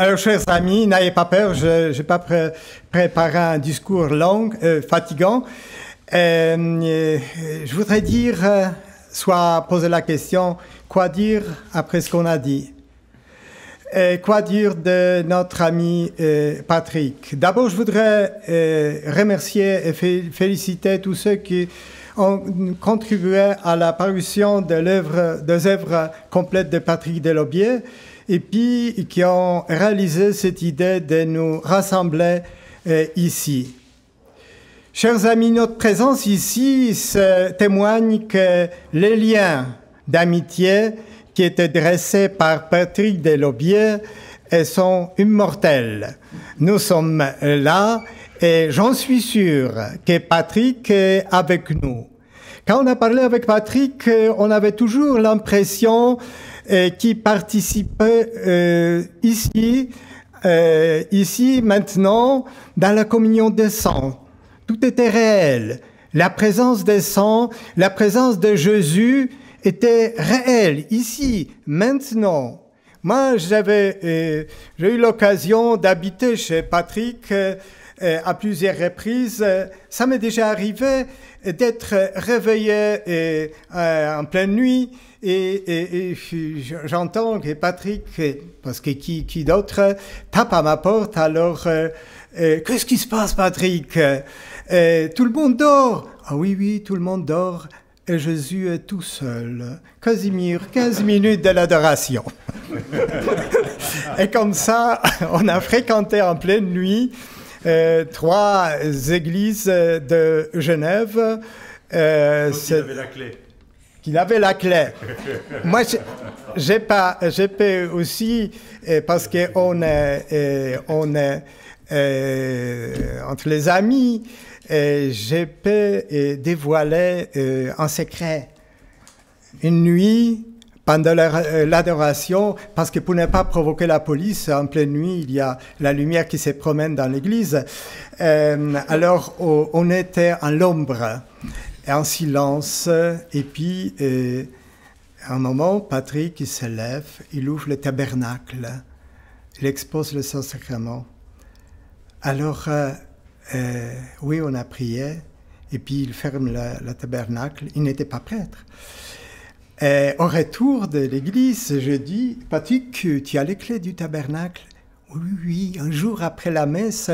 Alors, chers amis, n'ayez pas peur, je n'ai pas préparé un discours long, fatigant. Je voudrais dire, soit poser la question, quoi dire après ce qu'on a dit? Quoi dire de notre ami Patrick? D'abord, je voudrais remercier et féliciter tous ceux qui ont contribué à la parution des œuvres complètes de Patrick Delobier et puis qui ont réalisé cette idée de nous rassembler ici. Chers amis, notre présence ici témoigne que les liens d'amitié qui étaient dressés par Patrick Delobier sont immortels. Nous sommes là et j'en suis sûr que Patrick est avec nous. Quand on a parlé avec Patrick, on avait toujours l'impression qu'il participait ici, maintenant, dans la communion des saints. Tout était réel. La présence des saints, la présence de Jésus était réelle, ici, maintenant. Moi, j'ai eu l'occasion d'habiter chez Patrick à plusieurs reprises. Ça m'est déjà arrivé d'être réveillé en pleine nuit et j'entends que Patrick, parce que qui d'autre, tape à ma porte. Alors, qu'est-ce qui se passe, Patrick? Tout le monde dort. Ah oui, tout le monde dort. Et Jésus est tout seul. Casimir, 15 minutes de l'adoration. Et comme ça, on a fréquenté en pleine nuit 3 églises de Genève. Qu'il avait la clé. Qu'il avait la clé. Moi, j'ai pu aussi, parce qu'on est entre les amis, j'ai pu dévoiler en secret une nuit pendant l'adoration, parce que pour ne pas provoquer la police, en pleine nuit, il y a la lumière qui se promène dans l'église. Alors, on était en l'ombre, en silence, et puis, à un moment, Patrick, il se lève, il ouvre le tabernacle, il expose le Saint-Sacrement. Alors, oui, on a prié, et puis il ferme le tabernacle. Il n'était pas prêtre. Au retour de l'église, je dis, Patrick, tu as les clés du tabernacle? Oui, un jour après la messe,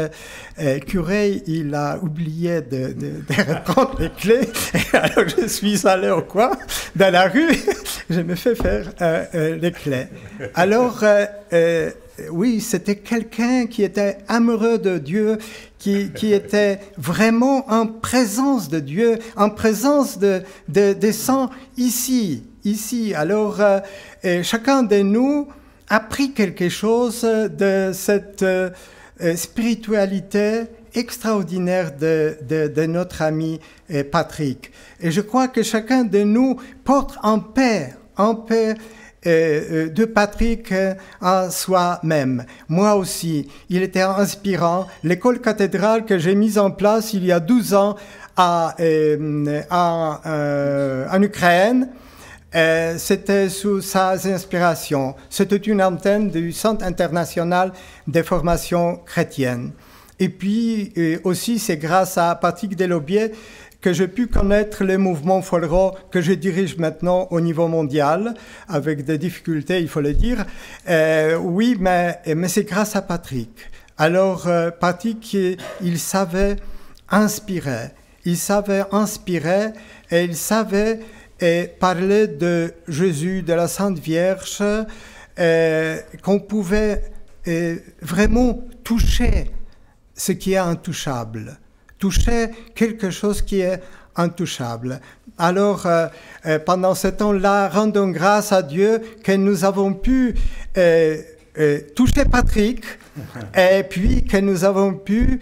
curé, il a oublié de reprendre les clés. Et alors je suis allé au coin, dans la rue, je me fais faire les clés. Alors, oui, c'était quelqu'un qui était amoureux de Dieu, qui était vraiment en présence de Dieu, en présence des saints ici. Alors, chacun de nous a pris quelque chose de cette spiritualité extraordinaire de notre ami Patrick. Et je crois que chacun de nous porte en paix de Patrick en soi-même. Moi aussi, il était inspirant. L'école cathédrale que j'ai mise en place il y a 12 ans en Ukraine, c'était sous sa inspiration. C'était une antenne du Centre international des formations chrétiennes. Et puis aussi, c'est grâce à Patrick Delobier que j'ai pu connaître le mouvement Folro que je dirige maintenant au niveau mondial, avec des difficultés, il faut le dire. Oui, mais c'est grâce à Patrick. Alors, Patrick, il savait inspirer. Il savait inspirer et il savait parler de Jésus, de la Sainte Vierge, qu'on pouvait vraiment toucher ce qui est intouchable. Toucher quelque chose qui est intouchable. Alors, pendant ce temps-là, rendons grâce à Dieu que nous avons pu toucher Patrick et puis que nous avons pu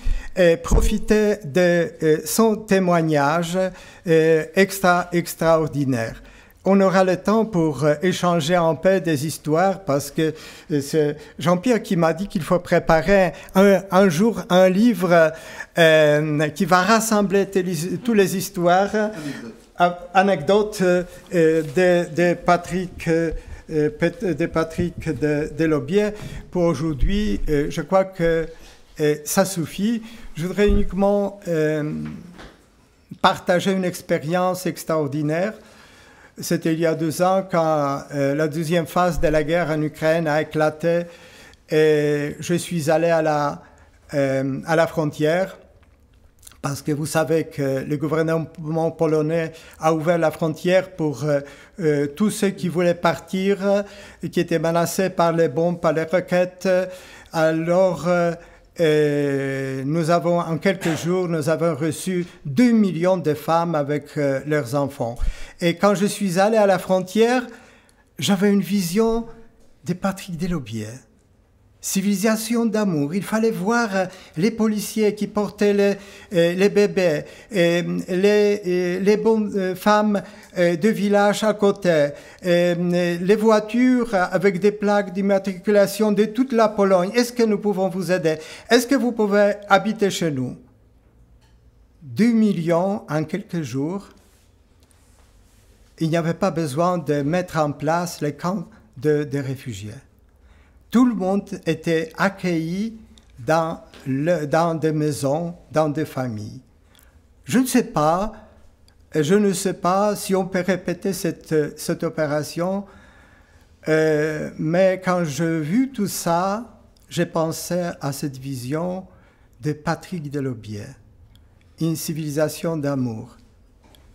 profiter de son témoignage extraordinaire. On aura le temps pour échanger en paix des histoires parce que c'est Jean-Pierre qui m'a dit qu'il faut préparer un jour un livre qui va rassembler toutes les histoires, anecdotes de Patrick de Patrick Delobier. Pour aujourd'hui, je crois que ça suffit. Je voudrais uniquement partager une expérience extraordinaire. C'était il y a 2 ans quand la deuxième phase de la guerre en Ukraine a éclaté et je suis allé à la frontière parce que vous savez que le gouvernement polonais a ouvert la frontière pour tous ceux qui voulaient partir et qui étaient menacés par les bombes, par les roquettes. Alors, en quelques jours, nous avons reçu 2 millions de femmes avec leurs enfants. Et quand je suis allé à la frontière, j'avais une vision de Patrick Delobier. Civilisation d'amour. Il fallait voir les policiers qui portaient les bébés, les bonnes femmes de village à côté, les voitures avec des plaques d'immatriculation de toute la Pologne. Est-ce que nous pouvons vous aider? Est-ce que vous pouvez habiter chez nous? 2 millions en quelques jours. Il n'y avait pas besoin de mettre en place les camps de réfugiés. Tout le monde était accueilli dans des maisons, dans des familles. Je ne sais pas si on peut répéter cette opération, mais quand j'ai vu tout ça, j'ai pensé à cette vision de Patrick Delobier, une civilisation d'amour.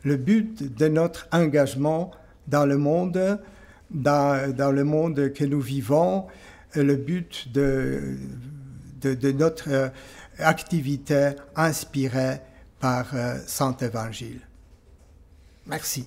Le but de notre engagement dans le monde, dans le monde que nous vivons, le but de notre activité inspirée par Saint Évangile. Merci.